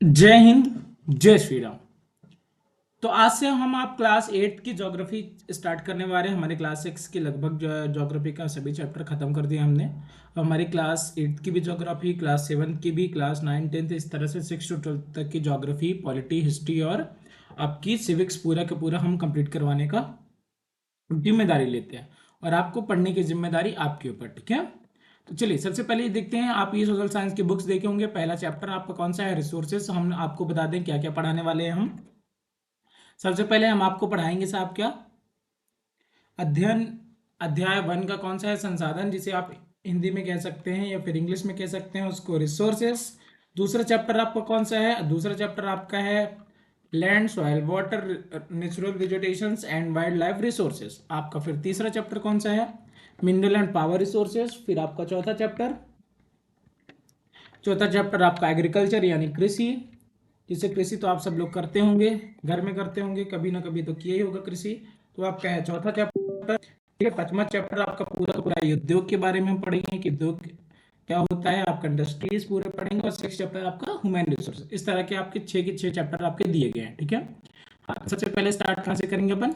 जय हिंद, जय श्री राम। तो आज से हम आप क्लास 8 की ज्योग्राफी स्टार्ट करने वाले हैं। हमारे क्लास 6 की लगभग ज्योग्राफी का सभी चैप्टर खत्म कर दिए हमने। अब हमारी क्लास 8 की भी ज्योग्राफी, क्लास 7 की भी, क्लास 9 10 इस तरह से 6 to 12 तक की ज्योग्राफी, पॉलिटी, हिस्ट्री और आपकी सिविक्स पूरा का पूरा हम कंप्लीट करवाने का जिम्मेदारी लेते हैं। और आपको पढ़ने की जिम्मेदारी आपके ऊपर, ठीक है। तो चलिए सबसे पहले ये देखते हैं। आप ये सोशल साइंस की बुक्स देखे होंगे। पहला चैप्टर आपका कौन सा है? रिसोर्सेज। हम आपको बता दें क्या क्या पढ़ाने वाले हैं हम। सबसे पहले हम आपको पढ़ाएंगे साहब क्या, अध्ययन। अध्याय 1 का कौन सा है? संसाधन, जिसे आप हिंदी में कह सकते हैं या फिर इंग्लिश में कह सकते हैं उसको रिसोर्सेस। दूसरा चैप्टर आपका कौन सा है? दूसरा चैप्टर आपका है land, soil, water, natural vegetations and wild life resources. आपका फिर तीसरा चैप्टर कौन सा है? Mineral and power resources. फिर आपका चौथा चैप्टर आपका एग्रीकल्चर यानी कृषि, जिसे कृषि तो आप सब लोग करते होंगे, घर में करते होंगे, कभी ना कभी तो किया ही होगा कृषि। तो आपका है चौथा चैप्टर। ठीक है। पांचवा चैप्टर आपका पूरा का पूरा उद्योग के बारे में हम पढ़ेंगे कि उद्योग क्या होता है, आपका इंडस्ट्रीज पूरे पढ़ेंगे। और सिक्स चैप्टर आपका ह्यूमन रिसोर्स। इस तरह के आपके 6 के 6 चैप्टर आपके दिए गए हैं, ठीक है। हाँ, सबसे पहले स्टार्ट कहाँ से करेंगे अपन?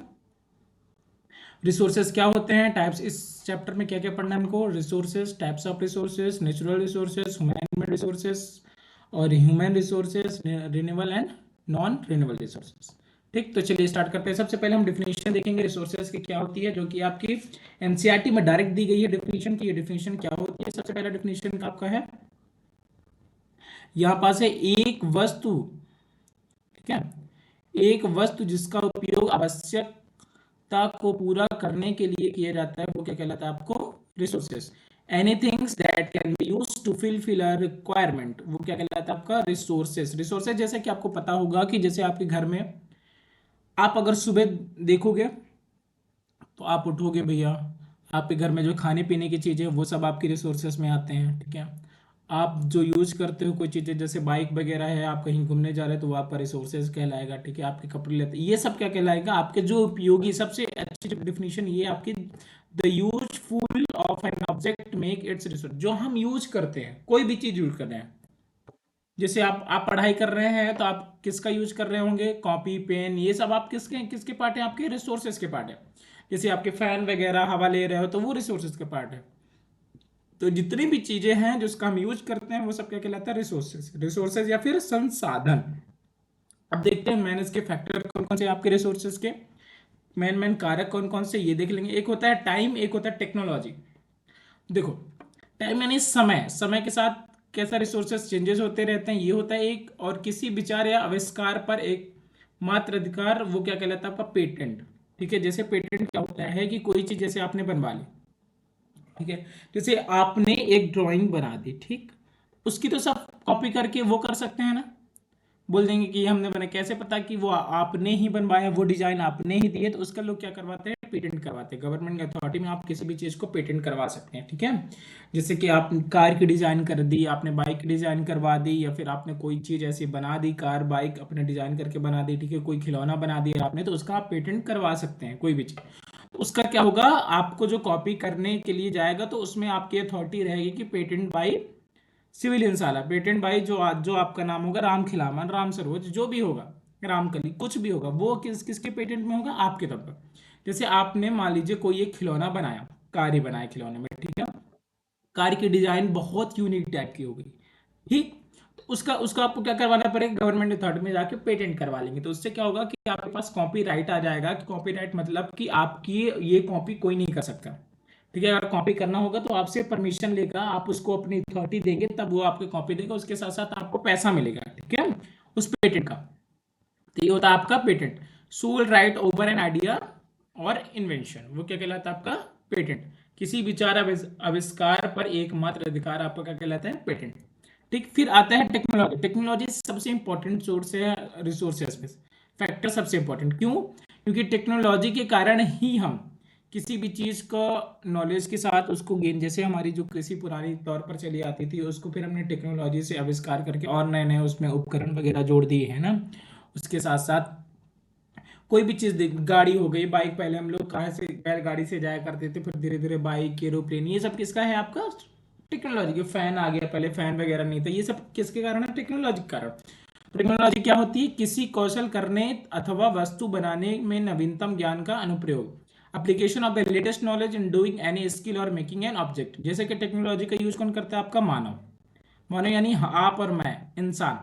रिसोर्सेज क्या होते हैं, टाइप्स। इस चैप्टर में क्या क्या पढ़ना है हमको? Resources, types of resources, natural resources, human resources और human resources, renewable and non renewable resources. ठीक, तो चलिए स्टार्ट करते हैं। सबसे पहले हम डिफिनेशन देखेंगे रिसोर्सेज की क्या होती है, जो कि आपकी एनसीईआरटी में डायरेक्ट दी गई है डिफिनेशन की। ये डिफिनेशन क्या होती है? सबसे पहला डिफिनेशन का आपका है, यहाँ पास है एक वस्तु, ठीक है, एक वस्तु जिसका उपयोग आवश्यकता को पूरा करने के लिए किया जाता है, वो क्या कहलाता है आपको? Resources. Anything that can be used to fulfil a requirement, वो क्या कहलाता है आपका? रिसोर्सेस। रिसोर्सेस जैसे कि आपको पता होगा कि जैसे आपके घर में आप अगर सुबह देखोगे तो आप उठोगे भैया, आपके घर में जो खाने पीने की चीज़ें वो सब आपकी रिसोर्सेस में आते हैं, ठीक है। आप जो यूज करते हो कोई चीज़ें, जैसे बाइक वगैरह है, आप कहीं घूमने जा रहे हो तो वो आपका रिसोर्सेज कहलाएगा, ठीक है। आपके कपड़े लेते, ये सब क्या कहलाएगा? आपके जो उपयोगी, सबसे अच्छी डिफिनीशन ये आपकी, the useful of an object make it's resource. जो हम यूज करते हैं, कोई भी चीज़ यूज कर रहे हैं, जैसे आप पढ़ाई कर रहे हैं तो आप किसका यूज कर रहे होंगे? कॉपी, पेन, ये सब आप किसके किसके पार्ट है? आपके रिसोर्सेज के पार्ट है। जैसे आपके फैन वगैरह हवा ले रहे हो तो वो रिसोर्सेज के पार्ट है। तो जितनी भी चीजें हैं जिसका हम यूज करते हैं वो सब क्या कहलाता है? रिसोर्सेज। रिसोर्सेज या फिर संसाधन। अब देखते हैं मैन इसके फैक्टर कौन कौन से आपके रिसोर्सेज के, मेन मेन कारक कौन कौन से, ये देख लेंगे। एक होता है टाइम, एक होता है टेक्नोलॉजी। देखो, टाइम यानी समय, समय के साथ कैसा रिसोर्सेस चेंजेस होते रहते हैं, ये होता है एक। और किसी विचार या आविष्कार पर एक मात्र अधिकार, वो क्या कहलाता है आपका? पेटेंट। ठीक है। जैसे पेटेंट क्या होता है कि कोई चीज जैसे आपने बनवा ली, ठीक है, जैसे आपने एक ड्राइंग बना दी, ठीक, उसकी तो सब कॉपी करके वो कर सकते हैं ना, बोल देंगे कि हमने बना, कैसे पता कि वो आपने ही बनवाया, वो डिजाइन आपने ही दिए? तो उसका लोग क्या करवाते हैं? पेटेंट करवाते हैं। गवर्नमेंट अथॉरिटी में आप किसी भी चीज को पेटेंट करवा सकते हैं, ठीक है। जैसे कि आप कार की डिजाइन कर दी, आपने बाइक की डिजाइन करवा दी, या फिर आपने कोई चीज ऐसी बना दी, कार बाइक अपने डिजाइन करके बना दी, ठीक है, कोई खिलौना बना दिया आपने, तो उसका आप पेटेंट करवा सकते हैं, कोई भी चीज। तो उसका क्या होगा, आपको जो कॉपी करने के लिए जाएगा तो उसमें आपकी अथॉरिटी रहेगी कि पेटेंट बाई सिविल इंसाला, पेटेंट बाई जो आपका नाम होगा, राम खिलावन, राम सरोज, जो भी होगा, रामकली, कुछ भी होगा, वो किसके पेटेंट में होगा? आपके तब पर। जैसे आपने मान लीजिए कोई एक खिलौना बनाया, कार ही बनाया खिलौने में, ठीक है, कार की डिजाइन बहुत यूनिक टाइप की हो गई, ठीक, तो उसका उसका आपको क्या करवाना पड़ेगा? गवर्नमेंट अथॉरिटी में जाके पेटेंट करवा लेंगे। तो उससे क्या होगा कि आपके पास कॉपीराइट आ जाएगा। कि कॉपीराइट मतलब कि आपकी ये कॉपी कोई नहीं कर सकता, ठीक है। अगर कॉपी करना होगा तो आपसे परमिशन लेगा, आप उसको अपनी अथॉरिटी देंगे तब वो आपको कॉपी देगा, उसके साथ साथ आपको पैसा मिलेगा, ठीक है, उस पेटेंट का। तो ये होता है आपका patent. Sole right over an idea और इन्वेंशन, वो क्या कहलाता है आपका? पेटेंट। किसी विचार आविष्कार पर एकमात्र अधिकार आपका क्या कहलाता है? पेटेंट। ठीक, फिर आता है टेक्नोलॉजी। टेक्नोलॉजी सबसे इंपॉर्टेंट सोर्स है रिसोर्सेज में, फैक्टर सबसे इंपॉर्टेंट। क्यों? क्योंकि टेक्नोलॉजी के कारण ही हम किसी भी चीज का नॉलेज के साथ उसको गेन, जैसे हमारी जो कृषि पुरानी तौर पर चली आती थी उसको फिर हमने टेक्नोलॉजी से आविष्कार करके और नए नए उसमें उपकरण वगैरह जोड़ दिए हैं ना। उसके साथ साथ कोई भी चीज देख, गाड़ी हो गई, बाइक, पहले हम लोग कहाँ से बैलगाड़ी से जाया करते थे, फिर धीरे धीरे बाइक, एरोप्लेन, ये सब किसका है आपका? टेक्नोलॉजी के। फैन आ गया, पहले फैन वगैरह नहीं था, ये सब किसके कारण है? टेक्नोलॉजी के कारण। टेक्नोलॉजी क्या होती है? किसी कौशल करने अथवा वस्तु बनाने में नवीनतम ज्ञान का अनुप्रयोग, application of the latest knowledge in doing any skill और मेकिंग एन ऑब्जेक्ट। जैसे कि टेक्नोलॉजी का यूज कौन करता है? आपका मानव। मानव यानी आप और मैं, इंसान,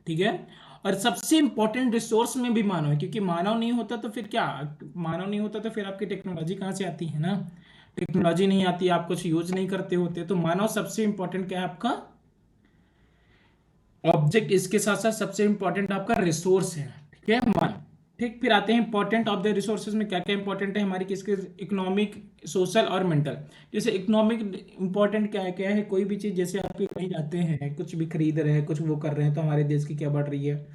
ठीक है। और सबसे इंपॉर्टेंट रिसोर्स में भी मानव है, क्योंकि मानव नहीं होता तो फिर क्या, मानव नहीं होता तो फिर आपकी टेक्नोलॉजी कहाँ से आती है ना? टेक्नोलॉजी नहीं आती, आप कुछ यूज नहीं करते होते, तो मानव सबसे इंपॉर्टेंट क्या है आपका? ऑब्जेक्ट। इसके साथ साथ सबसे इंपॉर्टेंट आपका रिसोर्स है, ठीक है, मानव। ठीक, फिर आते हैं इंपॉर्टेंट ऑफ द रिसोर्सेज में क्या क्या इंपॉर्टेंट है हमारी, किसके? इकोनॉमिक, सोशल और मेंटल। जैसे इकोनॉमिक इंपॉर्टेंट क्या है? क्या है? कोई भी चीज, जैसे आप कहीं जाते हैं, कुछ भी खरीद रहे हैं, कुछ वो कर रहे हैं, तो हमारे देश की क्या बढ़ रही है?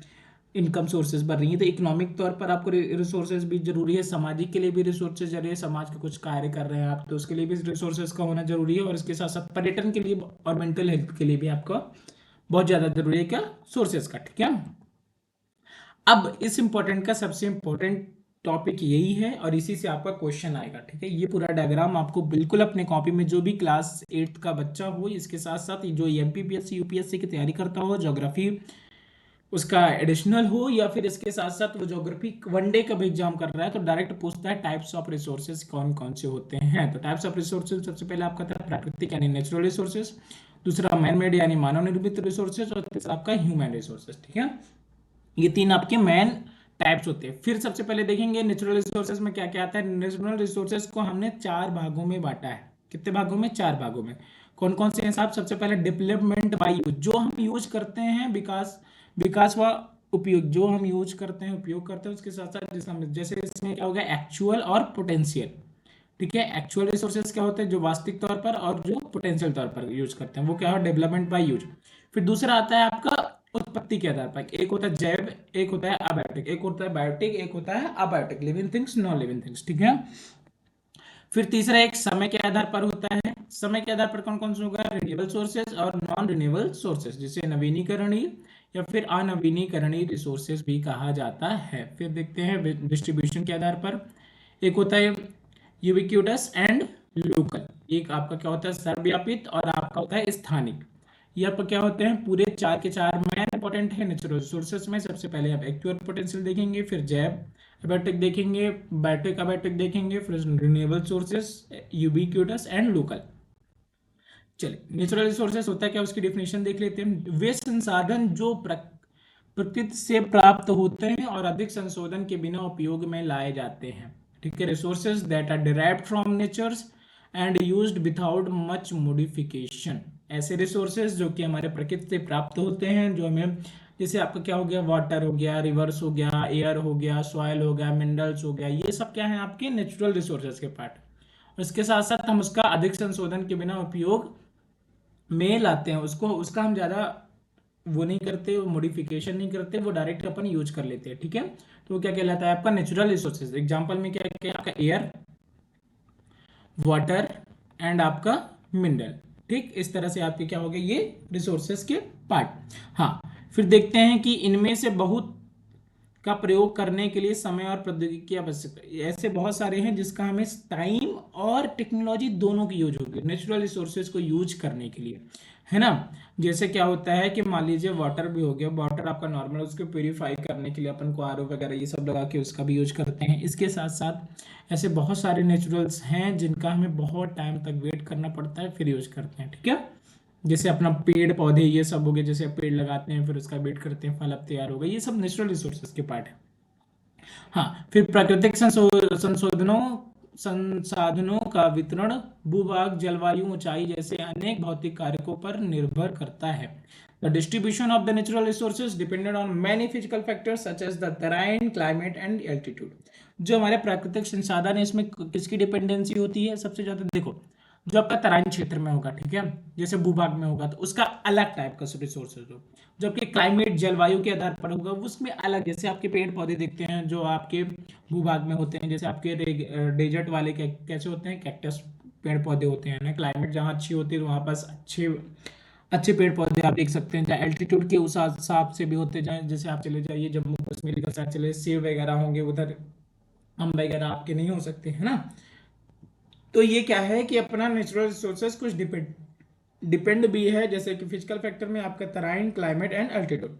इनकम सोर्सेज बढ़ रही है। तो इकोनॉमिक तौर पर आपको रिसोर्सेज भी जरूरी है, सामाजिक के लिए भी रिसोर्सेज जरूरी है, समाज के कुछ कार्य कर रहे हैं आप तो उसके लिए भी रिसोर्सेज का होना जरूरी है, और इसके साथ साथ पर्यटन के लिए और मेंटल हेल्थ के लिए भी आपका बहुत ज्यादा जरूरी है क्या? सोर्सेज का, ठीक है। अब इस इंपॉर्टेंट का सबसे इंपॉर्टेंट टॉपिक यही है, और इसी से आपका क्वेश्चन आएगा, ठीक है। ये पूरा डायग्राम आपको बिल्कुल अपने कॉपी में, जो भी क्लास 8 का बच्चा हो, इसके साथ साथ जो एमपीपीएससी यूपीएससी की तैयारी करता हो, ज्योग्राफी उसका एडिशनल हो, या फिर इसके साथ साथ वो ज्योग्राफी वनडे का भी एग्जाम कर रहा है, तो डायरेक्ट पूछता है टाइप्स ऑफ रिसोर्सेज कौन कौन से होते हैं। तो टाइप्स ऑफ रिसोर्सेज सबसे पहले आपका था प्राकृतिक यानी नेचुरल रिसोर्सेज, दूसरा मैन मेड यानी मानव निर्मित रिसोर्सेज, और तीसरा आपका ह्यूमन रिसोर्सेज, ठीक है। ये तीन आपके मेन टाइप्स होते हैं। फिर सबसे पहले देखेंगे नेचुरल रिसोर्सेज में क्या क्या आता है। नेचुरल रिसोर्सेज को हमने 4 भागों में बांटा है। कितने भागों में? 4 भागों में। कौन कौन से हैं साहब? सबसे पहले डेवलपमेंट बाय यूज, जो हम यूज करते हैं, विकास, विकास व उपयोग, जो हम यूज करते हैं, उपयोग करते हैं, उसके साथ साथ जैसे इसमें क्या होगा? एक्चुअल और पोटेंशियल, ठीक है। एक्चुअल रिसोर्सेज क्या होते हैं? जो वास्तविक तौर पर, और जो पोटेंशियल तौर पर यूज करते हैं, वो क्या है? Development by use. फिर दूसरा आता है आपका उत्पत्ति के आधार पर। एक होता है जैव, एक होता है अबायोटिक, एक होता है बायोटिक, एक होता है abiotic, living things, non living things, ठीक है। फिर तीसरा एक समय के आधार पर होता है। समय के आधार पर कौन कौन से होगा? रिन्यूएबल सोर्सेज और नॉन रिन्यूएबल सोर्सेज, जिसे नवीनीकरणीय या फिर अनवीनीकरणीय रिसोर्सेज भी कहा जाता है। फिर देखते हैं डिस्ट्रीब्यूशन के आधार पर। एक होता है यूबिक्यूटस एंड लोकल, एक आपका क्या होता है? सर्वव्यापित, और आपका होता है स्थानिक। ये आपका क्या होते हैं? पूरे 4 के 4 मेन इंपॉर्टेंट है नेचुरल रिसोर्सेज में। सबसे पहले आप एक्चुअल पोटेंशियल देखेंगे, फिर जैव अबायोटिक देखेंगे, बायोटिक अबायोटिक देखेंगे, फिर renewable sources, ubiquitous and local. चलिए, नेचुरल रिसोर्सेज होता है क्या, उसकी डेफिनेशन देख लेते हैं। वे संसाधन जो प्रकृति से प्राप्त होते हैं और अधिक संशोधन के बिना उपयोग में लाए जाते हैं, ठीक है। Resources that are derived from natures and used without much modification, ऐसे रिसोर्सेज जो कि हमारे प्रकृति से प्राप्त होते हैं, जो हमें, जैसे आपका क्या हो गया? वाटर हो गया, रिवर्स हो गया, एयर हो गया, सॉइल हो गया, मिनरल्स हो गया, ये सब क्या है? आपके नेचुरल रिसोर्सेज के पार्ट। इसके साथ साथ हम उसका अधिक संशोधन के बिना उपयोग में लाते हैं, उसको, उसका हम ज़्यादा वो नहीं करते, वो मॉडिफिकेशन नहीं करते, वो डायरेक्ट अपन यूज कर लेते हैं, ठीक है। तो वो क्या कहलाता है? आपका नेचुरल रिसोर्सेज। एग्जांपल में क्या क्या? आपका एयर, वाटर एंड आपका मिनरल, ठीक। इस तरह से आपके क्या हो गए? ये रिसोर्सेज के पार्ट। हाँ, फिर देखते हैं कि इनमें से बहुत का प्रयोग करने के लिए समय और प्रौद्योगिकी की आवश्यकता, ऐसे बहुत सारे हैं जिसका हमें टाइम और टेक्नोलॉजी दोनों की यूज होगी नेचुरल रिसोर्सेज को यूज करने के लिए, है ना। जैसे क्या होता है कि मान लीजिए वाटर भी हो गया, वाटर आपका नॉर्मल, उसको प्यूरिफाई करने के लिए अपन को आरओ वगैरह ये सब लगा के उसका भी यूज करते हैं। इसके साथ साथ ऐसे बहुत सारे नेचुरल्स हैं जिनका हमें बहुत टाइम तक वेट करना पड़ता है, फिर यूज करते हैं, ठीक है। जैसे अपना पेड़ पौधे ये सब हो गए, जैसे पेड़ लगाते हैं, फिर उसका वेट करते हैं, फल अब तैयार हो गए, ये सब नेचुरल रिसोर्सेज के पार्ट है। हाँ, फिर प्राकृतिक संशोधनों, संसाधनों का वितरण भूभाग, जलवायु, ऊंचाई जैसे अनेक भौतिक कारकों पर निर्भर करता है। The distribution of the natural resources depended on many physical factors such as the terrain, climate and altitude. जो हमारे प्राकृतिक संसाधन है, इसमें किसकी डिपेंडेंसी होती है सबसे ज्यादा? देखो, जो आपका तराइन क्षेत्र में होगा, ठीक है, जैसे भूभाग में होगा, तो उसका अलग टाइप का रिसोर्सेज हो। जो आपके क्लाइमेट, जलवायु के आधार पर होगा, उसमें अलग, जैसे आपके पेड़ पौधे दिखते हैं जो आपके भूभाग में होते हैं, जैसे आपके डेजर्ट वाले कैसे होते हैं? कैक्टस पेड़ पौधे होते हैं ना। क्लाइमेट जहाँ अच्छी होती है, वहाँ पास अच्छे अच्छे पेड़ पौधे आप देख सकते हैं। जहाँ एल्टीट्यूड के उस हिसाब से भी होते जाए, जैसे आप चले जाइए जम्मू कश्मीर का साइड चले, सेब वगैरह होंगे उधर, आम वगैरह आपके नहीं हो सकते, है ना। तो ये क्या है कि अपना नेचुरल रिसोर्सेज कुछ डिपेंड भी है, जैसे कि फिजिकल फैक्टर में आपका तराइन, क्लाइमेट एंड एल्टीट्यूड।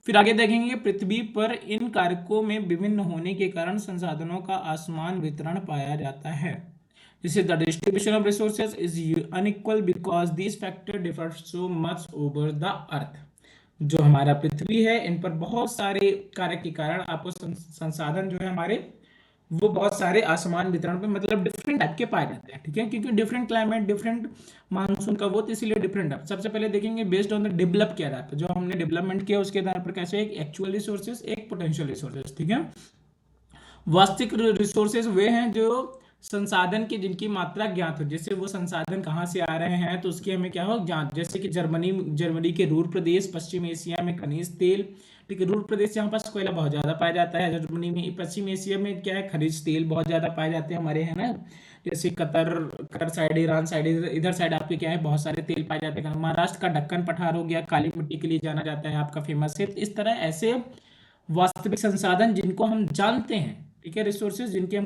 फिर आगे देखेंगे पृथ्वी पर इन कारकों में विभिन्न होने के कारण संसाधनों का असमान वितरण पाया जाता है। जैसे the distribution of resources is unequal because this factor differ so much over the earth. जो हमारा पृथ्वी है इन पर बहुत सारे कारक के कारण आपको संसाधन जो है हमारे वो बहुत सारे आसमान वितरण पे मतलब डिफरेंट टाइप के पाए जाते हैं, ठीक है, क्योंकि डिफरेंट क्लाइमेट डिफरेंट मानसून का वो तो इसीलिए डिफरेंट है। सबसे पहले देखेंगे बेस्ड ऑन द डेवलप के आधार पर, जो हमने डेवलपमेंट किया उसके आधार पर कैसे एक एक्चुअल रिसोर्सेज एक पोटेंशियल रिसोर्सेज, ठीक है। वास्तविक रिसोर्सेज वे हैं जो संसाधन की जिनकी मात्रा ज्ञात हो, जैसे वो संसाधन कहाँ से आ रहे हैं तो उसकी हमें क्या हो ज्ञात, जैसे कि जर्मनी के रूर प्रदेश, पश्चिम एशिया में खनिज तेल, ठीक है, रूर प्रदेश यहाँ पास कोयला बहुत ज्यादा पाया जाता है। जर्मनी में, पश्चिम एशिया में क्या है खनिज तेल बहुत ज्यादा पाए जाते हैं हमारे, है ना, जैसे कतर साइड, ईरान साइड, इधर साइड आपके क्या है बहुत सारे तेल पाए जाते हैं। महाराष्ट्र का दक्कन पठार हो गया, काली मिट्टी के लिए जाना जाता है आपका, फेमस है। इस तरह ऐसे वास्तविक संसाधन जिनको हम जानते हैं, ठीक है, रिसोर्सेज जिनकी हम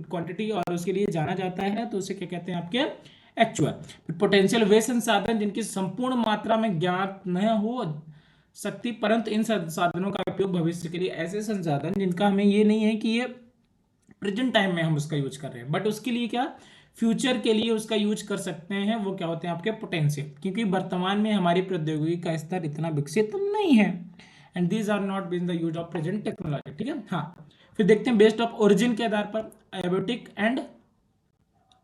क्वांटिटी और उसके लिए जाना जाता है तो उसे क्या कहते हैं आपके एक्चुअल। पोटेंशियल वे संसाधन जिनकी संपूर्ण मात्रा में ज्ञात न हो सकती परंतु इन संसाधनों का उपयोग भविष्य के लिए, ऐसे संसाधन जिनका हमें ये नहीं है कि ये प्रेजेंट टाइम में हम उसका यूज कर रहे हैं बट उसके लिए क्या फ्यूचर के लिए उसका यूज कर सकते हैं, वो क्या होते हैं आपके पोटेंशियल, क्योंकि वर्तमान में हमारी प्रौद्योगिकी का स्तर इतना विकसित नहीं है and these are not been the use of present technology, ठीक है। हाँ, फिर देखते हैं बेस्ड ऑफ ओरिजिन के आधार पर abiotic and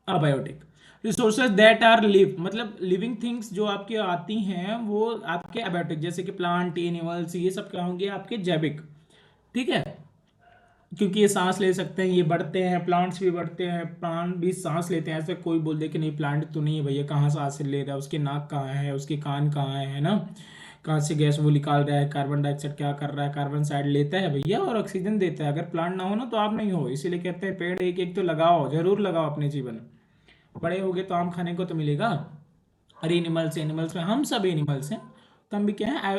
abiotic resources that are live, मतलब लिविंग थिंग्स जो आपके आती हैं वो आपके अबायोटिक, जैसे कि प्लांट, एनिमल्स, ये सब क्या होंगे आपके जैविक, ठीक है, क्योंकि ये सांस ले सकते हैं, ये बढ़ते हैं, प्लांट्स भी बढ़ते हैं, प्लांट भी सांस लेते हैं। ऐसे कोई बोल दे कि नहीं प्लांट तो नहीं है भैया, कहाँ सांस ले रहा है, उसके नाक कहाँ है, उसके कान कहाँ है ना, कहाँ से गैस वो निकाल रहा है, कार्बन डाइऑक्साइड क्या कर रहा है, कार्बन साइड लेता है भैया और ऑक्सीजन देता है। अगर प्लांट ना हो ना तो आप नहीं हो, इसीलिए कहते हैं पेड़ एक एक तो लगाओ, जरूर लगाओ अपने जीवन में, बड़े हो गए तो आम खाने को तो मिलेगा। अरे एनिमल्स, एनिमल्स में हम सब एनिमल्स हैं, तो हम भी क्या है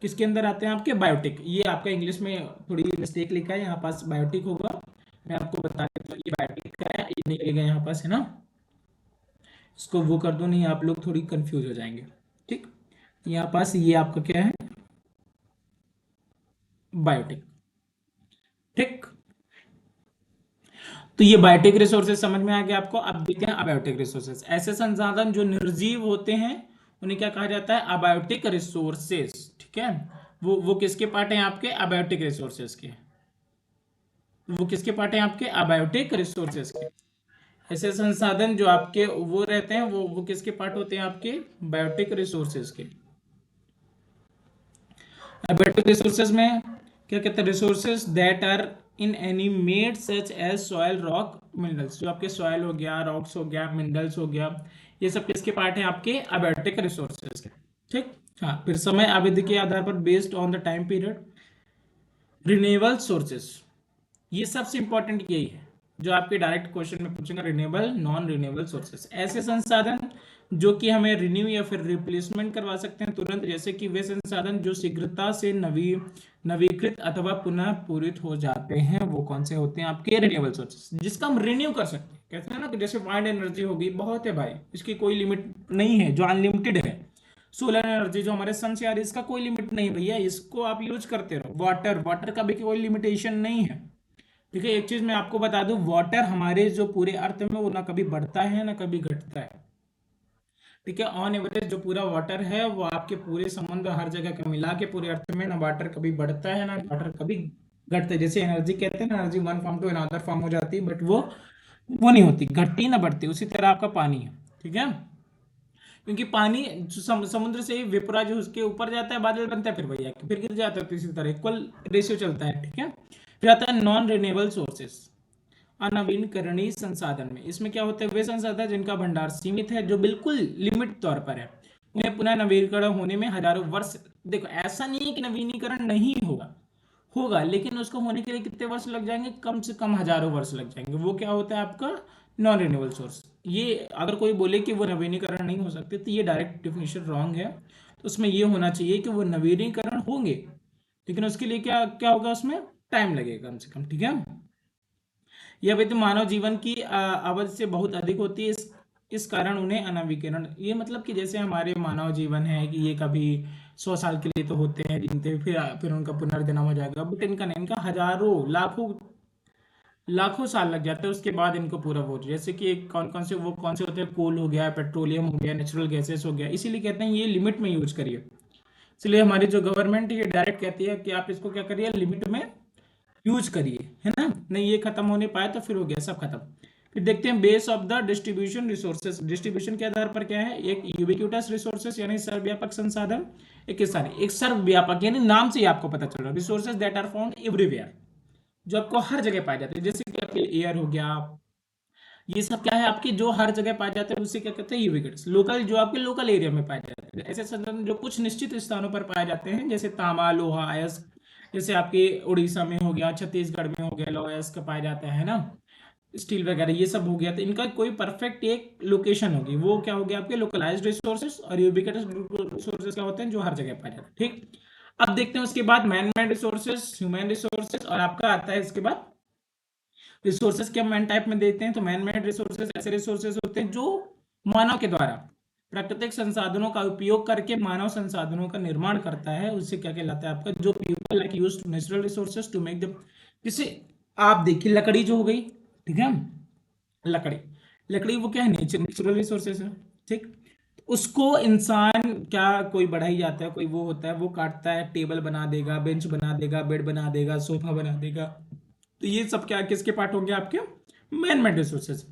किसके अंदर आते हैं आपके बायोटिक। ये आपका इंग्लिश में थोड़ी मिस्टेक लिखा है, यहाँ पास बायोटिक होगा, मैं आपको बता देता हूँ ये बायोटिक का है, ये नहीं लिखेगा यहाँ पास, है ना, इसको वो कर दो, नहीं आप लोग थोड़ी कंफ्यूज हो जाएंगे, ठीक। यहाँ पास ये आपका क्या है बायोटिक, ठीक। तो ये बायोटिक रिसोर्सेज समझ में आ गया आपको। अब देखते हैं अबायोटिक रिसोर्सेज, ऐसे संसाधन जो निर्जीव होते हैं उन्हें क्या कहा जाता है अबायोटिक रिसोर्सेज, ठीक है। वो किसके पार्ट हैं आपके अबायोटिक रिसोर्सेज के, वो किसके पार्ट हैं आपके अबायोटिक रिसोर्सेज के। ऐसे संसाधन जो आपके वो रहते हैं वो किसके पार्ट होते हैं आपके बायोटिक रिसोर्सेज के। अबायोटिक रिसोर्सेज में क्या कहते हैं resources that are inanimate such as soil, rock, minerals, जो आपके सॉयल हो गया, रॉक्स हो गया, मिनरल्स हो गया, ये सब किसके पार्ट हैं आपके अबायोटिक रिसोर्सेज के, ठीक। हाँ, फिर समय अवधि के आधार पर based on the time period, renewable sources, ये सबसे इंपॉर्टेंट यही है जो आपके डायरेक्ट क्वेश्चन में पूछेंगे, रिन्यूएबल नॉन रिन्यूएबल सोर्सेज, ऐसे संसाधन जो कि हमें रिन्यू या फिर रिप्लेसमेंट करवा सकते हैं तुरंत, जैसे कि वे संसाधन जो शीघ्रता से नवीकृत अथवा पुनः पूरित हो जाते हैं, वो कौन से होते हैं आपके रिन्यूएबल सोर्सेज, जिसका हम रिन्यू कर सकते हैं। कहते हैं ना कि जैसे वाइंड एनर्जी होगी, बहुत है भाई, इसकी कोई लिमिट नहीं है, जो अनलिमिटेड है। सोलर एनर्जी जो हमारे सन से आ रही है, इसका कोई लिमिट नहीं भैया, इसको आप यूज करते रहो। वाटर का भी कोई लिमिटेशन नहीं है, ठीक है। एक चीज मैं आपको बता दूं, वाटर हमारे जो पूरे अर्थ में वो ना कभी बढ़ता है ना कभी घटता है, ठीक है। ऑन एवरेज जो पूरा वाटर है वो आपके पूरे समुद्र हर जगह का मिला के पूरे अर्थ में ना वाटर कभी बढ़ता है ना वाटर कभी घटता है। जैसे एनर्जी कहते हैं ना, energy one form to another form हो जाती है, बट वो नहीं होती, घटती ना बढ़ती, उसी तरह आपका पानी है, ठीक है। क्योंकि पानी समुद्र से वेपोराइज उसके ऊपर जाता है, बादल बनता है, फिर भैया फिर गिर जाता है, तो इसी तरह इक्वल रेशियो चलता है, ठीक है। फिर आता है नॉन रिन्यूएबल सोर्सेस, अनवीनकरणीय संसाधन में, इसमें क्या होता है वे संसाधन जिनका भंडार सीमित है, जो बिल्कुल लिमिट तौर पर है, उन्हें पुनः नवीनीकरण होने में हजारों वर्ष, देखो ऐसा नहीं है कि नवीनीकरण नहीं होगा, होगा, लेकिन उसको होने के लिए कितने वर्ष लग जाएंगे, कम से कम हजारों वर्ष लग जाएंगे। वो क्या होता है आपका नॉन रिन्यूएबल सोर्स। ये अगर कोई बोले कि वो नवीनीकरण नहीं हो सकते तो ये डायरेक्ट डेफिनेशन रॉन्ग है, तो उसमें ये होना चाहिए कि वो नवीनीकरण होंगे, लेकिन उसके लिए क्या क्या होगा, उसमें टाइम लगेगा कम से कम, ठीक है। यह अवधि मानव जीवन की अवधि से बहुत अधिक होती है, इस कारण उन्हें अनवीकरण, ये मतलब कि जैसे हमारे मानव जीवन है कि ये कभी 100 साल के लिए तो होते हैं गिनते, फिर उनका पुनर्जन्म हो जाएगा, बट इनका नहीं, इनका हजारों लाखों लाखों साल लग जाते हैं, उसके बाद इनको पूरा हो। जैसे कि कौन कौन से वो कौन से होते हैं, कोल हो गया, पेट्रोलियम हो गया, नेचुरल गैसेस हो गया, इसीलिए कहते हैं ये लिमिट में यूज करिए। इसलिए हमारी जो गवर्नमेंट है ये डायरेक्ट कहती है कि आप इसको क्या करिए, लिमिट में यूज करिए, है ना। नहीं ये खत्म होने पाए तो फिर हो गया सब खत्म। फिर देखते हैं base of the distribution resources. Distribution के आधार पर क्या है, एक यूबिक्यूटस रिसोर्सेस यानी सर्वव्यापक संसाधन, एक सर्वव्यापक यानी नाम से ही आपको पता चल रहा है, resources that are found everywhere, जो आपको हर जगह पाए जाते हैं। जैसे कि आपके एयर हो गया, ये सब क्या है आपकी जो हर जगह पाए जाते हैं, उसे क्या कहते हैं, यूबिक्यूटस। लोकल, जो आपके लोकल एरिया में पाए जाते हैं। ऐसे संसाधन जो कुछ निश्चित स्थानों पर पाए जाते हैं, जैसे तांबा, लोहा, अयस्क, जैसे आपके उड़ीसा में हो गया, छत्तीसगढ़ में हो गया, लोहा अयस्क पाया जाता है ना, स्टील वगैरह ये सब हो गया। तो इनका कोई परफेक्ट एक लोकेशन होगी, वो क्या हो गया आपके लोकलाइज्ड रिसोर्सेज, और यूबिक्यूटस रिसोर्सेज क्या होते हैं, जो हर जगह पाए जाते हैं। ठीक, अब देखते हैं उसके बाद man made resources, human resources, और आपका आता है इसके बाद रिसोर्सेज के मैन टाइप में देखते हैं। तो मैन मेड रिसोर्सेज ऐसे रिसोर्सेज होते हैं जो मानव के द्वारा प्राकृतिक संसाधनों का उपयोग करके मानव संसाधनों का निर्माण करता है, उससे क्या कहलाता है आपका, जो people like use natural resources to make them. जैसे आप देखिए लकड़ी जो हो गई, ठीक है, लकड़ी, लकड़ी वो क्या है, नेचुरल रिसोर्सेज है। ठीक, उसको इंसान क्या कोई बढ़ा ही जाता है, कोई वो होता है, वो काटता है, टेबल बना देगा, बेंच बना देगा, बेड बना देगा, सोफा बना देगा। तो ये सब क्या किसके पार्ट होंगे, आपके मैन मेड रिसोर्सेज।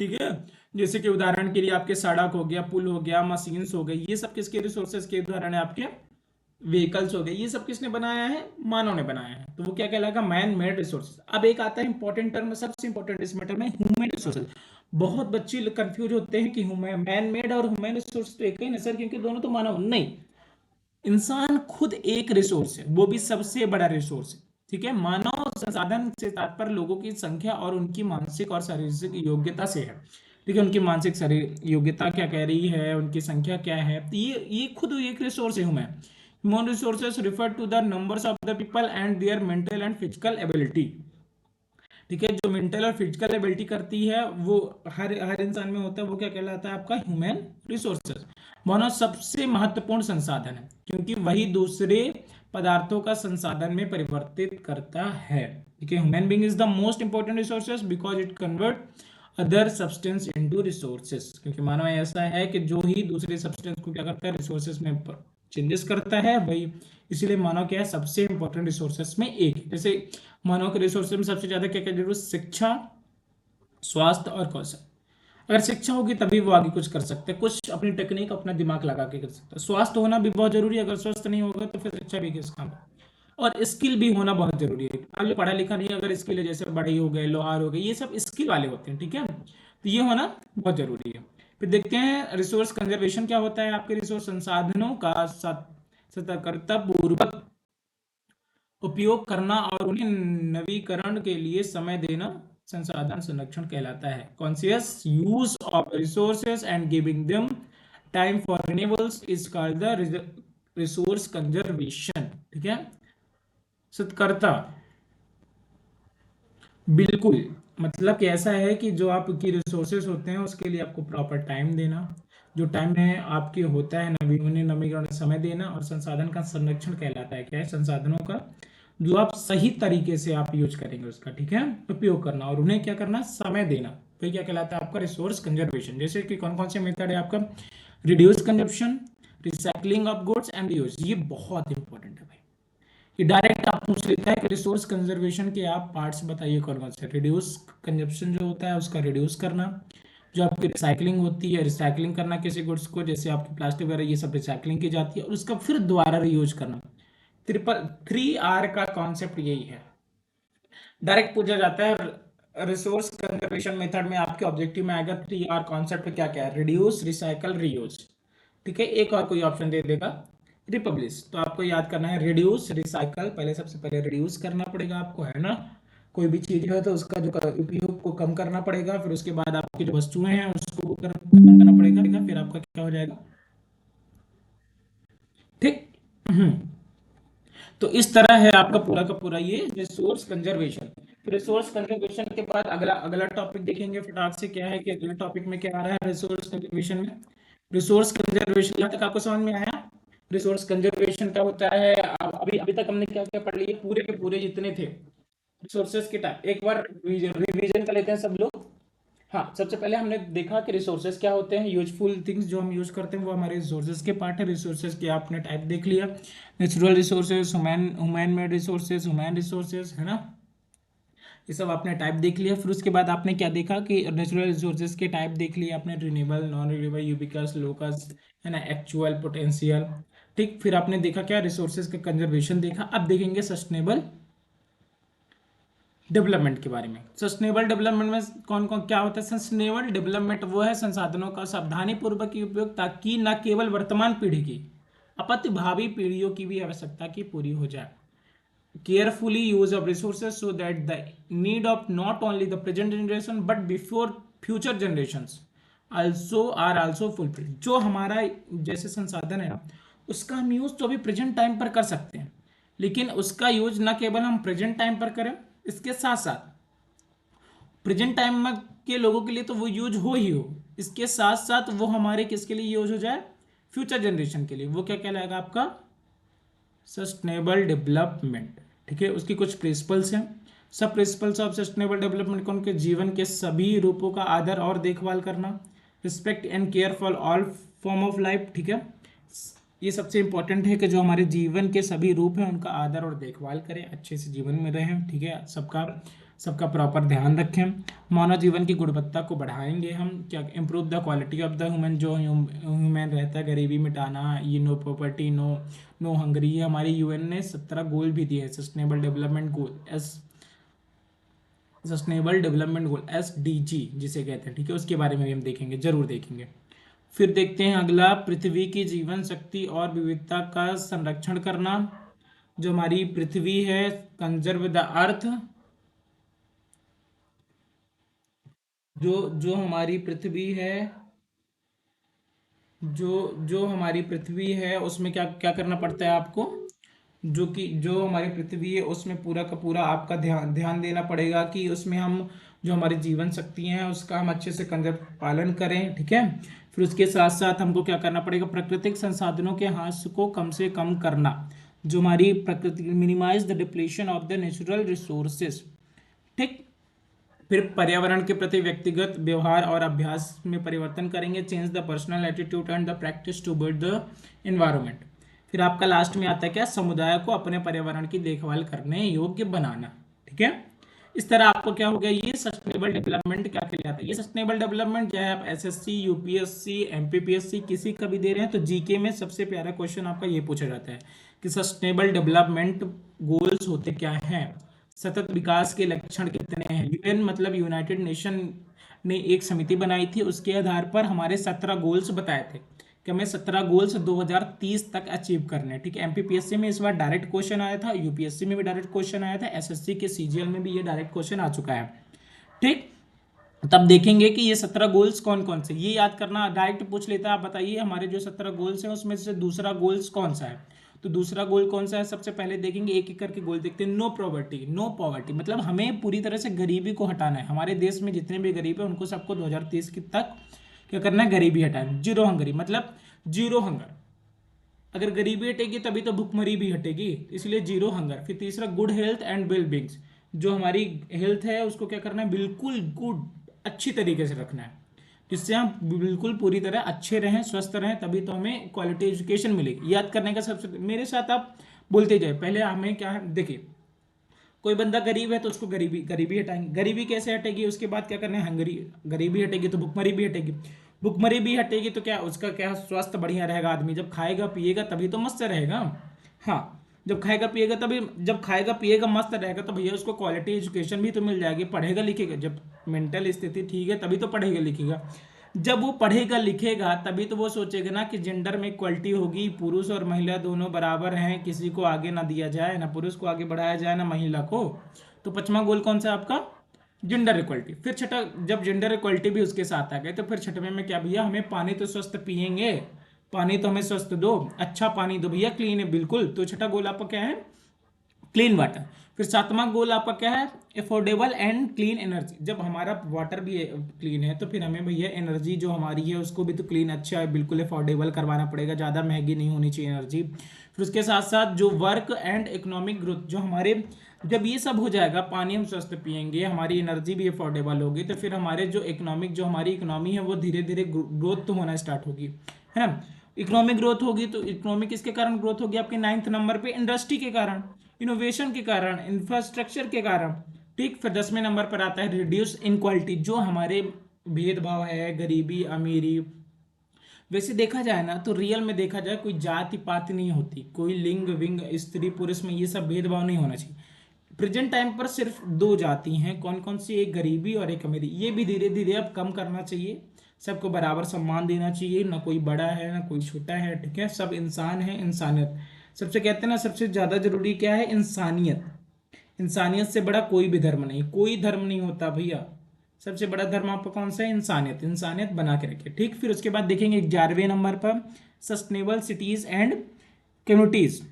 ठीक है, जैसे कि उदाहरण के लिए आपके सड़क हो गया, पुल हो गया, मशीन्स हो गई, ये सब किसके रिसोर्सेज के उदाहरण है, आपके व्हीकल्स हो गए। ये सब किसने बनाया है, मानव ने बनाया है, तो वो क्या कहलाएगा, मैन मेड रिसोर्सेज। अब एक आता है इंपॉर्टेंट टर्म, सबसे इंपॉर्टेंट इस मैटर में, ह्यूमन रिसोर्सेज। बहुत बच्चे कंफ्यूज होते हैं कि मैन मेड और ह्यूमन रिसोर्स तो एक ही ना सर, क्योंकि दोनों तो मानव नहीं। इंसान खुद एक रिसोर्स है, वो भी सबसे बड़ा रिसोर्स है। ठीक है, मानव संसाधन से तात्पर्य लोगों की संख्या और उनकी मानसिक और शारीरिक योग्यता से है। ठीक है, उनकी मानसिक शारीरिक योग्यता क्या कह रही है, उनकी संख्या क्या है, तो ये खुद एक रिसोर्स है human resources refer to the numbers of the people and their mental and physical ability. ठीक है, जो मेंटल और फिजिकल एबिलिटी करती है वो हर हर इंसान में होता है, वो क्या कहलाता है आपका ह्यूमन रिसोर्सेज। मानव सबसे महत्वपूर्ण संसाधन है, क्योंकि वही दूसरे पदार्थों का संसाधन में परिवर्तित करता है। ठीक है, human being is the most important resources because it convert other substance into resources, क्योंकि मानव ऐसा है कि जो ही दूसरे सब्सटेंस को क्या करता है, रिसोर्सेज में चेंजेस करता है भाई। इसीलिए मानव क्या है, सबसे इंपॉर्टेंट रिसोर्सेज में एक है। जैसे मानव के रिसोर्सेज में सबसे ज्यादा क्या क्या जरूरत, शिक्षा, स्वास्थ्य और कौशल। अगर शिक्षा होगी तभी वो आगे कुछ कर सकते हैं, कुछ अपनी टेक्निक, अपना दिमाग लगा के कर सकते हैं। स्वास्थ्य होना भी बहुत जरूरी है, अगर स्वस्थ नहीं होगा तो फिर शिक्षा भी किस काम। और स्किल भी होना बहुत जरूरी है। अब पढ़ा लिखा नहीं, अगर स्किल है, जैसे बढ़ई हो गए, लोहार हो गए, ये सब स्किल वाले होते हैं। ठीक है, तो ये होना बहुत जरूरी है। फिर देखते हैं रिसोर्स कंजर्वेशन क्या होता है, आपके रिसोर्स संसाधनों का सतर्कता पूर्वक उपयोग करना और उन्हें नवीकरण के लिए समय देना संसाधन संरक्षण कहलाता है। Conscious use of resources and giving them time for renewals is called the resource conservation. ठीक है, सतर्कता, बिल्कुल, मतलब कि ऐसा है कि जो आपकी रिसोर्सेज होते हैं उसके लिए आपको प्रॉपर टाइम देना, जो टाइम है आपके होता है नवीकरण समय देना, और संसाधन का संरक्षण कहलाता है, क्या है, संसाधनों का जो आप सही तरीके से आप यूज करेंगे उसका, ठीक है, उपयोग करना, और उन्हें क्या करना, समय देना, तो क्या कहलाता है आपका रिसोर्स कंजर्वेशन। जैसे कि कौन कौन से मेथड है आपका, reduce consumption, recycling of goods and reuse. ये बहुत इंपॉर्टेंट है भाई, ये डायरेक्ट आप पूछ लेता है कि रिसोर्स कंजर्वेशन के आप पार्ट्स बताइए कौन कौन से। रिड्यूस कंजप्शन जो होता है उसका रिड्यूस करना, जो आपकी रिसाइकलिंग होती है, रिसाइकलिंग करना किसी गुड्स को, जैसे आपकी प्लास्टिक वगैरह, ये सब रिसाइकलिंग की जाती है, और उसका फिर दोबारा रीयूज करना। 3R का कॉन्सेप्ट यही है। डायरेक्ट पूछा जाता है रिसोर्स कंजर्वेशन मेथड में, आपके ऑब्जेक्टिव में आएगा 3R कॉन्सेप्ट क्या क्या है, रिड्यूस, रिसाइकल, रीयूज। ठीक है, एक और कोई ऑप्शन दे देगा, रिपब्लिश। तो आपको याद करना है रिड्यूस, रिसाइकल, पहले सबसे पहले रिड्यूस करना पड़ेगा आपको, है ना, कोई भी चीज है तो उसका जो उपयोग को कम करना पड़ेगा, फिर उसके बाद आपकी जो वस्तुएं हैं उसको कम करना पड़ेगा, फिर आपका क्या हो जाएगा। ठीक, तो इस तरह है आपका पूरा का पूरा ये रिसोर्स कंजर्वेशन। फिर रिसोर्स कंजर्वेशन के बाद अगला अगला टॉपिक देखेंगे फटाक से, क्या है कि अगले टॉपिक में क्या आ रहा है रिसोर्स कंजर्वेशन में। रिसोर्स कंजर्वेशन यहाँ तक आपको समझ में आया, रिसोर्स कंजर्वेशन का होता है। अब अभी अभी तक हमने क्या क्या पढ़ लिए, पूरे के पूरे जितने थे रिसोर्सेज के टाइप, एक बार रिवीजन कर लेते हैं सब लोग। हाँ, सबसे पहले हमने देखा कि रिसोर्सेज क्या होते हैं, यूजफुल थिंग्स जो हम यूज करते हैं वो हमारे रिसोर्सेज के पार्ट है। रिसोर्सेज के आपने टाइप देख लिया, natural resources, human made resources, human resources, है ना, ये सब आपने टाइप देख लिया। फिर उसके बाद आपने क्या देखा कि नेचुरल रिसोर्सेज के टाइप देख लिए आपने, रिन्यूएबल, नॉन रिन्यूएबल, यूबिकस, लोकस, है ना, एक्चुअल, पोटेंशियल। ठीक, फिर आपने देखा क्या, रिसोर्सेज का कंजर्वेशन देखा। अब देखेंगे सस्टेनेबल डेवलपमेंट के बारे में। सस्टेनेबल डेवलपमेंट में कौन कौन क्या होता है। सस्टेनेबल डेवलपमेंट वो है संसाधनों का सावधानी पूर्वक उपयोग, ताकि न केवल वर्तमान पीढ़ी की अपितु भावी पीढ़ियों की भी आवश्यकता की पूरी हो जाए। Carefully use of resources so that the need of not only the present generation but before future generations also fulfilled। जो हमारा जैसे संसाधन है ना, उसका हम यूज तो अभी प्रेजेंट टाइम पर कर सकते हैं, लेकिन उसका यूज ना केवल हम प्रेजेंट टाइम पर करें, इसके साथ साथ प्रेजेंट टाइम में के लोगों के लिए तो वो यूज हो ही हो, इसके साथ साथ वो हमारे किसके लिए यूज हो जाए, फ्यूचर जनरेशन के लिए। वो क्या कहलाएगा आपका, सस्टेनेबल डेवलपमेंट। ठीक है, उसकी कुछ प्रिंसिपल्स हैं। सब प्रिंसिपल्स ऑफ सस्टेनेबल डेवलपमेंट कौन के, जीवन के सभी रूपों का आदर और देखभाल करना, respect and care for all form of life. ठीक है, ये सबसे इंपॉर्टेंट है कि जो हमारे जीवन के सभी रूप हैं उनका आदर और देखभाल करें, अच्छे से जीवन में रहें। ठीक है, सबका सबका प्रॉपर ध्यान रखें। मानव जीवन की गुणवत्ता को बढ़ाएंगे हम, क्या, improve the quality of the human, जो ह्यूमन रहता है, गरीबी मिटाना, ये नो प्रॉपर्टी, नो हंगरी। ये हमारी यूएन ने 17 गोल भी दिए हैं, sustainable development goal, sustainable development goal, SDG जिसे कहते हैं। ठीक है, उसके बारे में भी हम देखेंगे, जरूर देखेंगे। फिर देखते हैं अगला, पृथ्वी की जीवन शक्ति और विविधता का संरक्षण करना। जो हमारी पृथ्वी है, कंजर्व द अर्थ, जो जो हमारी पृथ्वी है, जो जो हमारी पृथ्वी है उसमें क्या क्या करना पड़ता है आपको, जो हमारी पृथ्वी है उसमें पूरा का पूरा आपका ध्यान ध्यान देना पड़ेगा कि उसमें हम जो हमारी जीवन शक्ति हैं उसका हम अच्छे से कंजर्व पालन करें। ठीक है, फिर उसके साथ साथ हमको क्या करना पड़ेगा, प्राकृतिक संसाधनों के ह्रास को कम से कम करना, जो हमारी प्रकृति, minimize the depletion of the natural resources. ठीक, फिर पर्यावरण के प्रति व्यक्तिगत व्यवहार और अभ्यास में परिवर्तन करेंगे, change the personal attitude and the practice to build the environment. फिर आपका लास्ट में आता है क्या, समुदाय को अपने पर्यावरण की देखभाल करने योग्य बनाना। ठीक है, इस तरह आपको क्या हो गया, ये सस्टेनेबल डेवलपमेंट क्या कहलाता है। ये सस्टेनेबल डेवलपमेंट चाहे आप SSC, UPSC, MPPSC किसी का भी दे रहे हैं, तो जीके में सबसे प्यारा क्वेश्चन आपका ये पूछा जाता है कि सस्टेनेबल डेवलपमेंट गोल्स होते क्या हैं, सतत विकास के लक्षण कितने हैं। यूएन मतलब यूनाइटेड नेशन ने एक समिति बनाई थी, उसके आधार पर हमारे 17 गोल्स बताए थे कि हमें 17 गोल्स 2030 तक अचीव करने हैं। ठीक है, MPPSC में इस बार डायरेक्ट क्वेश्चन आया था, UPSC में भी डायरेक्ट क्वेश्चन आया था, SSC के CGL में भी ये डायरेक्ट क्वेश्चन आ चुका है। ठीक, तब देखेंगे कि ये 17 गोल्स कौन कौन से, ये याद करना, डायरेक्ट पूछ लेता है, आप बताइए हमारे जो 17 गोल्स हैं उसमें से दूसरा गोल्स कौन सा है। तो दूसरा गोल कौन सा है, सबसे पहले देखेंगे, एक एक करके गोल देखते हैं। नो पॉवर्टी, नो पॉवर्टी मतलब हमें पूरी तरह से गरीबी को हटाना है। हमारे देश में जितने भी गरीब है उनको सबको 2030 तक क्या करना है, गरीबी हटाना। जीरो हंगरी मतलब जीरो हंगर, अगर गरीबी हटेगी तभी तो भुखमरी भी हटेगी, इसलिए जीरो हंगर। फिर तीसरा, good health and well beings, जो हमारी हेल्थ है उसको क्या करना है, बिल्कुल गुड, अच्छी तरीके से रखना है, जिससे हम बिल्कुल पूरी तरह अच्छे रहें, स्वस्थ रहें, तभी तो हमें क्वालिटी एजुकेशन मिलेगी। याद करने का सबसे, मेरे साथ आप बोलते जाए, पहले हमें क्या है, देखिए कोई बंदा गरीब है तो उसको गरीबी गरीबी हटाएंगे, गरीबी कैसे हटेगी, उसके बाद क्या करना है, हंगरी, गरीबी हटेगी तो भुखमरी भी हटेगी, भुखमरी भी हटेगी तो क्या, उसका क्या, स्वास्थ्य बढ़िया रहेगा। आदमी जब खाएगा पिएगा तभी तो मस्त रहेगा। हाँ, जब खाएगा पिएगा तभी, जब खाएगा पिएगा मस्त रहेगा तो भैया उसको क्वालिटी एजुकेशन भी तो मिल जाएगी, पढ़ेगा लिखेगा, जब मेंटल स्थिति ठीक है तभी तो पढ़ेगा लिखेगा। जब वो पढ़ेगा लिखेगा तभी तो वो सोचेगा ना कि जेंडर में इक्वलिटी होगी, पुरुष और महिला दोनों बराबर हैं, किसी को आगे ना दिया जाए, ना पुरुष को आगे बढ़ाया जाए ना महिला को। तो 5वां गोल कौन सा आपका, जेंडर इक्वलिटी। फिर छठा, जब जेंडर इक्वलिटी भी उसके साथ आ गए तो फिर छठवें में क्या भैया, हमें पानी तो स्वस्थ पियेंगे, पानी तो हमें स्वस्थ दो, अच्छा पानी दो भैया, क्लीन है बिल्कुल। तो छठा गोल आपका क्या है, क्लीन वाटर। फिर सातवां गोल आपका क्या है, अफोर्डेबल एंड क्लीन एनर्जी। जब हमारा वाटर भी क्लीन है तो फिर हमें भैया एनर्जी जो हमारी है उसको भी तो क्लीन, अच्छा है, बिल्कुल अफोर्डेबल करवाना पड़ेगा, ज़्यादा महंगी नहीं होनी चाहिए एनर्जी। फिर उसके साथ साथ जो वर्क एंड इकोनॉमिक ग्रोथ, जो हमारे जब ये सब हो जाएगा, पानी हम स्वस्थ पियेंगे, हमारी एनर्जी भी अफोर्डेबल होगी, तो फिर हमारे जो इकोनॉमिक, जो हमारी इकोनॉमी है वो धीरे धीरे ग्रोथ तो होना स्टार्ट होगी, है ना। इकोनॉमिक ग्रोथ होगी तो इकोनॉमिक किसके कारण ग्रोथ होगी, आपके 9th नंबर पे इंडस्ट्री के कारण, इनोवेशन के कारण, इंफ्रास्ट्रक्चर के कारण। ठीक, फिर 10वें नंबर पर आता है रिड्यूस इनक्वालिटी, जो हमारे भेदभाव है, गरीबी अमीरी। वैसे देखा जाए ना तो रियल में देखा जाए कोई जाति पाति नहीं होती, कोई लिंग विंग स्त्री पुरुष में ये सब भेदभाव नहीं होना चाहिए। प्रेजेंट टाइम पर सिर्फ दो जाति हैं, कौन कौन सी, एक गरीबी और एक अमीरी। ये भी धीरे धीरे अब कम करना चाहिए, सबको बराबर सम्मान देना चाहिए, ना कोई बड़ा है ना कोई छोटा है, ठीक है, सब इंसान है, इंसानियत सबसे, कहते हैं ना सबसे ज्यादा जरूरी क्या है, इंसानियत। इंसानियत से बड़ा कोई भी धर्म नहीं, कोई धर्म नहीं होता भैया, सबसे बड़ा धर्म आपका कौन सा है, इंसानियत। इंसानियत बना के रखिए, ठीक। फिर उसके बाद देखेंगे 11वें नंबर पर सस्टेनेबल सिटीज एंड कम्युनिटीज।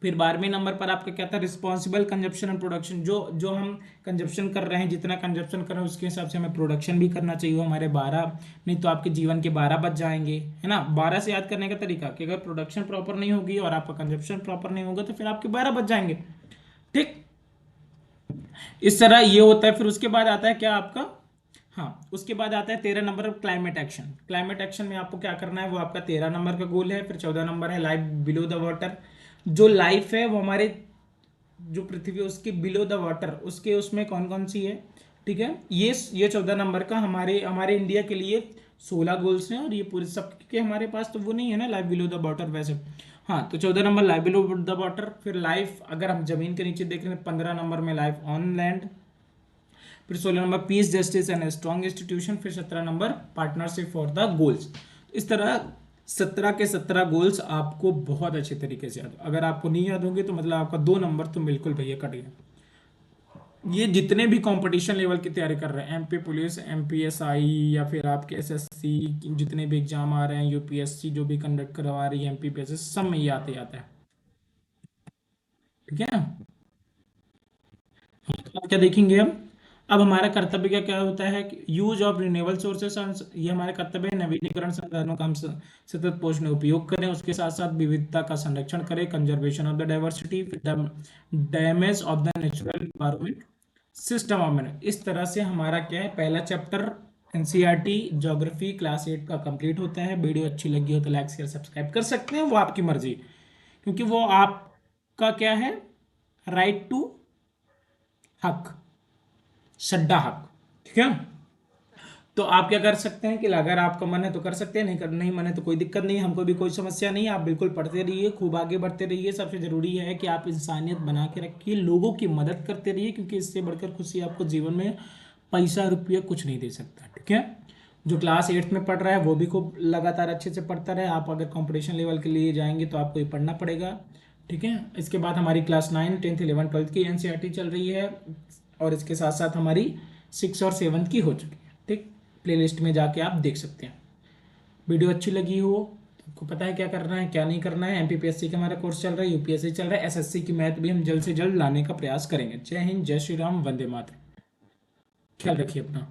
फिर 12वें नंबर पर आपका क्या था, रिस्पॉन्सिबल कंजप्शन एंड प्रोडक्शन। जो जो हम कंजप्शन कर रहे हैं, जितना कंजप्शन कर रहे हैं उसके हिसाब से हमें प्रोडक्शन भी करना चाहिए, हमारे 12, नहीं तो आपके जीवन के 12 बच जाएंगे, है ना। 12 से याद करने का तरीका कि अगर प्रोडक्शन प्रॉपर नहीं होगी और आपका कंजप्शन प्रॉपर नहीं होगा तो फिर आपके 12 बच जाएंगे, ठीक। इस तरह ये होता है। फिर उसके बाद आता है क्या आपका, हाँ, उसके बाद आता है 13 number climate action. Climate action में आपको क्या करना है, वो आपका 13 नंबर का गोल है। फिर 14 नंबर है लाइफ बिलो द वाटर। जो लाइफ है वो हमारे जो पृथ्वी है उसके बिलो द वाटर, उसके उसमें कौन कौन सी है, ठीक है। ये 14 नंबर का हमारे हमारे इंडिया के लिए 16 गोल्स हैं, और ये पूरे सब के हमारे पास तो वो नहीं है ना लाइफ बिलो द वाटर वैसे। हाँ, तो 14 number life below the water. फिर लाइफ अगर हम जमीन के नीचे देख रहे हैं, 15 नंबर में लाइफ ऑन लैंड। फिर 16 number piece justice and strong institution. फिर 17 number partnership for the goals. इस तरह 17 के 17 गोल्स आपको बहुत अच्छे तरीके से याद, अगर आपको नहीं याद होंगे तो मतलब आपका 2 नंबर तो बिल्कुल भैया कट गया। ये जितने भी कंपटीशन लेवल की तैयारी कर रहे हैं, एमपी पुलिस, एमपीएसआई, या फिर आपके एसएससी, जितने भी एग्जाम आ रहे हैं, यूपीएससी जो भी कंडक्ट करवा रही है, एमपीपीएससी, सब में ये आते आता है, ठीक है ना। अब क्या देखेंगे हम, अब हमारा कर्तव्य क्या क्या होता है कि यूज ऑफ रिन्यूएबल सोर्सेस, ये हमारे कर्तव्य है, नवीनीकरण संसाधनों का हम सतत पोषण उपयोग करें, उसके साथ साथ विविधता का संरक्षण करें, conservation of the diversity, damage of the natural environment, system of manage. इस तरह से हमारा क्या है, पहला चैप्टर एनसीईआरटी ज्योग्राफी क्लास 8 का कंप्लीट होता है। वीडियो अच्छी लगी हो तो लाइक शेयर सब्सक्राइब कर सकते हैं, वो आपकी मर्जी, क्योंकि वो आपका क्या है, राइट टू हक, सड्डा हक, ठीक है। तो आप क्या कर सकते हैं कि अगर आपका मन है तो कर सकते हैं, नहीं मन है तो कोई दिक्कत नहीं, हमको भी कोई समस्या नहीं। आप बिल्कुल पढ़ते रहिए, खूब आगे बढ़ते रहिए। सबसे जरूरी है कि आप इंसानियत बना के रखिए, लोगों की मदद करते रहिए, क्योंकि इससे बढ़कर खुशी आपको जीवन में पैसा रुपया कुछ नहीं दे सकता, ठीक है। जो क्लास 8 में पढ़ रहा है वो भी खूब लगातार अच्छे से पढ़ता रहे। आप अगर कॉम्पिटिशन लेवल के लिए जाएंगे तो आपको ये पढ़ना पड़ेगा, ठीक है। इसके बाद हमारी क्लास 9, 10th, 11th, 12th की एनसीईआरटी चल रही है, और इसके साथ साथ हमारी 6 और 7th की हो चुकी है, ठीक। प्लेलिस्ट में जाके आप देख सकते हैं। वीडियो अच्छी लगी हो, आपको पता है क्या करना है क्या नहीं करना है। एमपीपीएससी का हमारा कोर्स चल रहा है, यूपीएससी चल रहा है, एसएससी की मैथ भी हम जल्द से जल्द लाने का प्रयास करेंगे। जय हिंद, जय श्री राम, वंदे मातरम। ख्याल रखिए अपना।